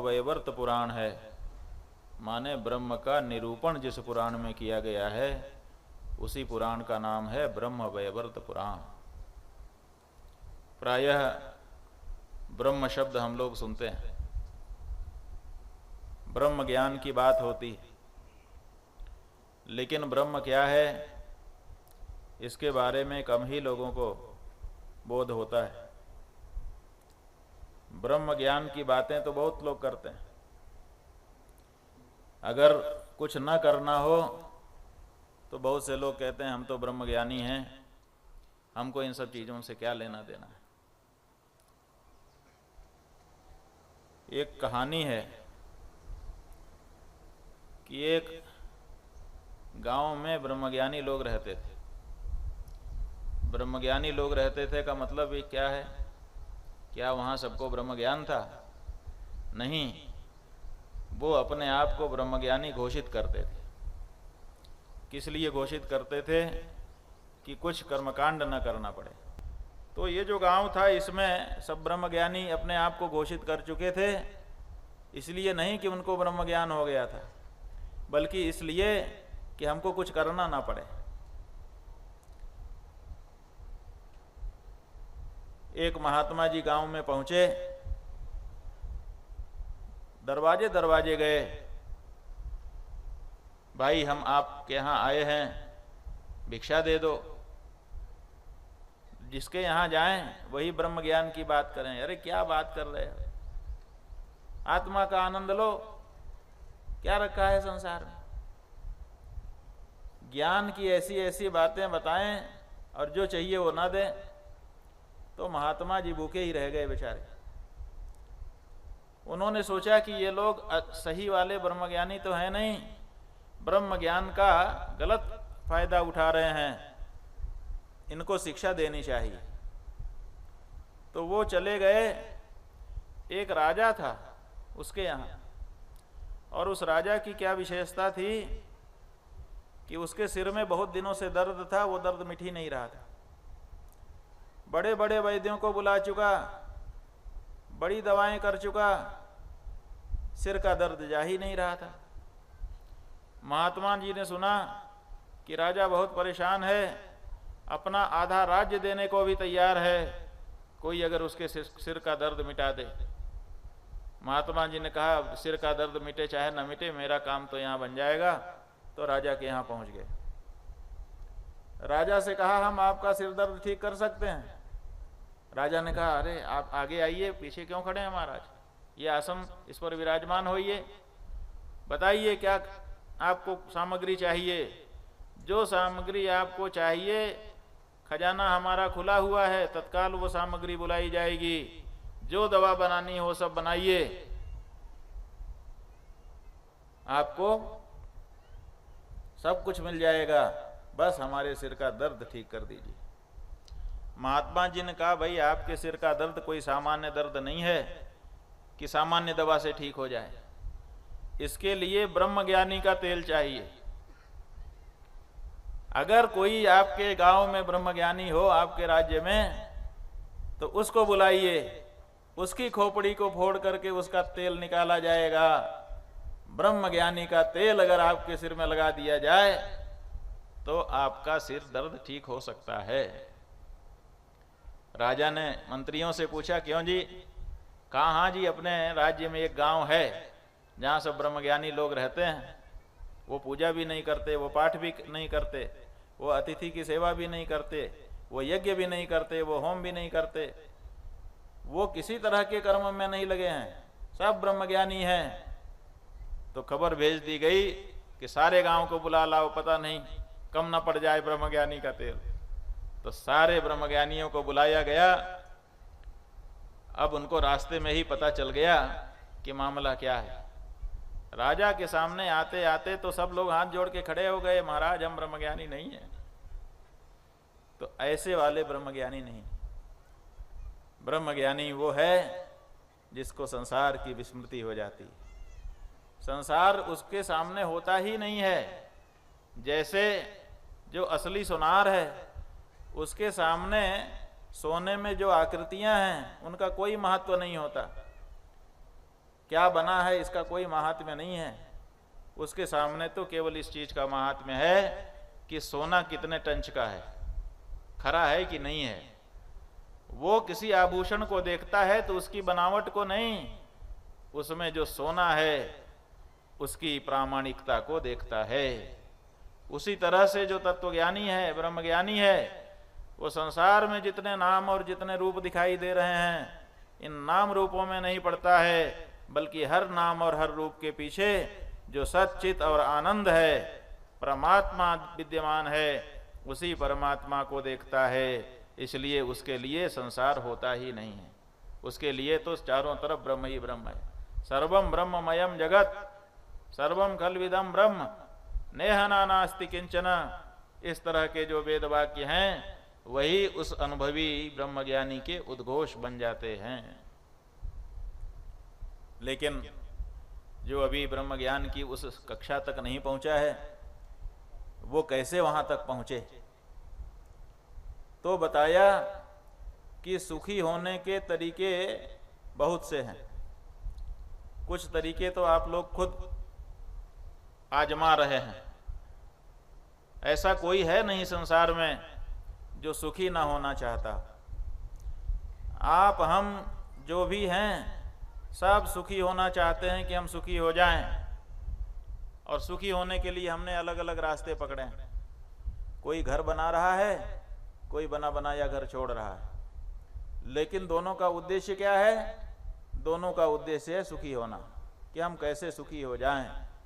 ब्रह्मवैवर्त पुराण है, माने ब्रह्म का निरूपण जिस पुराण में किया गया है उसी पुराण का नाम है ब्रह्मवैवर्त पुराण। प्रायः ब्रह्म शब्द हम लोग सुनते हैं, ब्रह्म ज्ञान की बात होती, लेकिन ब्रह्म क्या है इसके बारे में कम ही लोगों को बोध होता है। ब्रह्म ज्ञान की बातें तो बहुत लोग करते हैं, अगर कुछ न करना हो तो बहुत से लोग कहते हैं हम तो ब्रह्म ज्ञानी हैं, हमको इन सब चीज़ों से क्या लेना देना है। एक कहानी है कि एक गांव में ब्रह्मज्ञानी लोग रहते थे। ब्रह्मज्ञानी लोग रहते थे का मतलब ये क्या है, क्या वहाँ सबको ब्रह्म ज्ञान था? नहीं, वो अपने आप को ब्रह्मज्ञानी घोषित करते थे। किस लिए घोषित करते थे? कि कुछ कर्मकांड न करना पड़े। तो ये जो गांव था इसमें सब ब्रह्मज्ञानी अपने आप को घोषित कर चुके थे, इसलिए नहीं कि उनको ब्रह्म ज्ञान हो गया था, बल्कि इसलिए कि हमको कुछ करना ना पड़े। एक महात्मा जी गांव में पहुंचे, दरवाजे दरवाजे गए, भाई हम आपके यहाँ आए हैं, भिक्षा दे दो। जिसके यहाँ जाएं वही ब्रह्म ज्ञान की बात करें। अरे क्या बात कर रहे हो, आत्मा का आनंद लो, क्या रखा है संसार में। ज्ञान की ऐसी ऐसी बातें बताएं और जो चाहिए वो ना दें, तो महात्मा जी भूखे ही रह गए बेचारे। उन्होंने सोचा कि ये लोग सही वाले ब्रह्मज्ञानी तो हैं नहीं, ब्रह्म ज्ञान का गलत फायदा उठा रहे हैं, इनको शिक्षा देनी चाहिए। तो वो चले गए, एक राजा था उसके यहाँ, और उस राजा की क्या विशेषता थी कि उसके सिर में बहुत दिनों से दर्द था, वो दर्द मिट ही नहीं रहा था। बड़े बड़े वैद्यों को बुला चुका, बड़ी दवाएं कर चुका, सिर का दर्द जा ही नहीं रहा था। महात्मा जी ने सुना कि राजा बहुत परेशान है, अपना आधा राज्य देने को भी तैयार है, कोई अगर उसके सिर का दर्द मिटा दे। महात्मा जी ने कहा सिर का दर्द मिटे चाहे न मिटे, मेरा काम तो यहाँ बन जाएगा। तो राजा के यहाँ पहुँच गए। राजा से कहा हम आपका सिर दर्द ठीक कर सकते हैं। राजा ने कहा अरे आप आगे आइए, पीछे क्यों खड़े हैं महाराज, ये आसन इस पर विराजमान होइए, बताइए क्या आपको सामग्री चाहिए। जो सामग्री आपको चाहिए, खजाना हमारा खुला हुआ है, तत्काल वो सामग्री बुलाई जाएगी। जो दवा बनानी हो सब बनाइए, आपको सब कुछ मिल जाएगा, बस हमारे सिर का दर्द ठीक कर दीजिए। महात्मा जी ने कहा भाई आपके सिर का दर्द कोई सामान्य दर्द नहीं है कि सामान्य दवा से ठीक हो जाए, इसके लिए ब्रह्म ज्ञानी का तेल चाहिए। अगर कोई आपके गांव में ब्रह्मज्ञानी हो आपके राज्य में, तो उसको बुलाइए, उसकी खोपड़ी को फोड़ करके उसका तेल निकाला जाएगा। ब्रह्मज्ञानी का तेल अगर आपके सिर में लगा दिया जाए तो आपका सिर दर्द ठीक हो सकता है। राजा ने मंत्रियों से पूछा क्यों जी? कहा हाँ जी, अपने राज्य में एक गांव है जहाँ सब ब्रह्मज्ञानी लोग रहते हैं, वो पूजा भी नहीं करते, वो पाठ भी नहीं करते, वो अतिथि की सेवा भी नहीं करते, वो यज्ञ भी नहीं करते, वो होम भी नहीं करते, वो किसी तरह के कर्म में नहीं लगे हैं, सब ब्रह्मज्ञानी हैं। तो खबर भेज दी गई कि सारे गांव को बुला लाओ, पता नहीं कम न पड़ जाए ब्रह्मज्ञानी का तेल। तो सारे ब्रह्मज्ञानियों को बुलाया गया। अब उनको रास्ते में ही पता चल गया कि मामला क्या है। राजा के सामने आते आते तो सब लोग हाथ जोड़ के खड़े हो गए, महाराज हम ब्रह्मज्ञानी नहीं है। तो ऐसे वाले ब्रह्मज्ञानी नहीं, ब्रह्मज्ञानी वो है जिसको संसार की विस्मृति हो जाती है, संसार उसके सामने होता ही नहीं है। जैसे जो असली सोनार है उसके सामने सोने में जो आकृतियां हैं उनका कोई महत्व नहीं होता, क्या बना है इसका कोई महात्म्य नहीं है। उसके सामने तो केवल इस चीज का महात्म्य है कि सोना कितने टंच का है, खरा है कि नहीं है। वो किसी आभूषण को देखता है तो उसकी बनावट को नहीं, उसमें जो सोना है उसकी प्रामाणिकता को देखता है। उसी तरह से जो तत्वज्ञानी है, ब्रह्मज्ञानी है, वो संसार में जितने नाम और जितने रूप दिखाई दे रहे हैं, इन नाम रूपों में नहीं पड़ता है, बल्कि हर नाम और हर रूप के पीछे जो सच्चित और आनंद है, परमात्मा विद्यमान है, उसी परमात्मा को देखता है। इसलिए उसके लिए संसार होता ही नहीं है। उसके लिए तो चारों तरफ ब्रह्म ही ब्रह्म है। सर्वम ब्रह्ममयम जगत, सर्वम खल्विदम ब्रह्म, नेह नानास्ति किंचन। इस तरह के जो वेद वाक्य हैं वही उस अनुभवी ब्रह्मज्ञानी के उद्घोष बन जाते हैं। लेकिन जो अभी ब्रह्मज्ञान की उस कक्षा तक नहीं पहुंचा है, वो कैसे वहां तक पहुंचे? तो बताया कि सुखी होने के तरीके बहुत से हैं। कुछ तरीके तो आप लोग खुद आजमा रहे हैं। ऐसा कोई है नहीं संसार में जो सुखी ना होना चाहता। आप हम जो भी हैं सब सुखी होना चाहते हैं कि हम सुखी हो जाएं, और सुखी होने के लिए हमने अलग अलग रास्ते पकड़े हैं। कोई घर बना रहा है, कोई बना बनाया घर छोड़ रहा है, लेकिन दोनों का उद्देश्य क्या है? दोनों का उद्देश्य है सुखी होना, कि हम कैसे सुखी हो जाएं।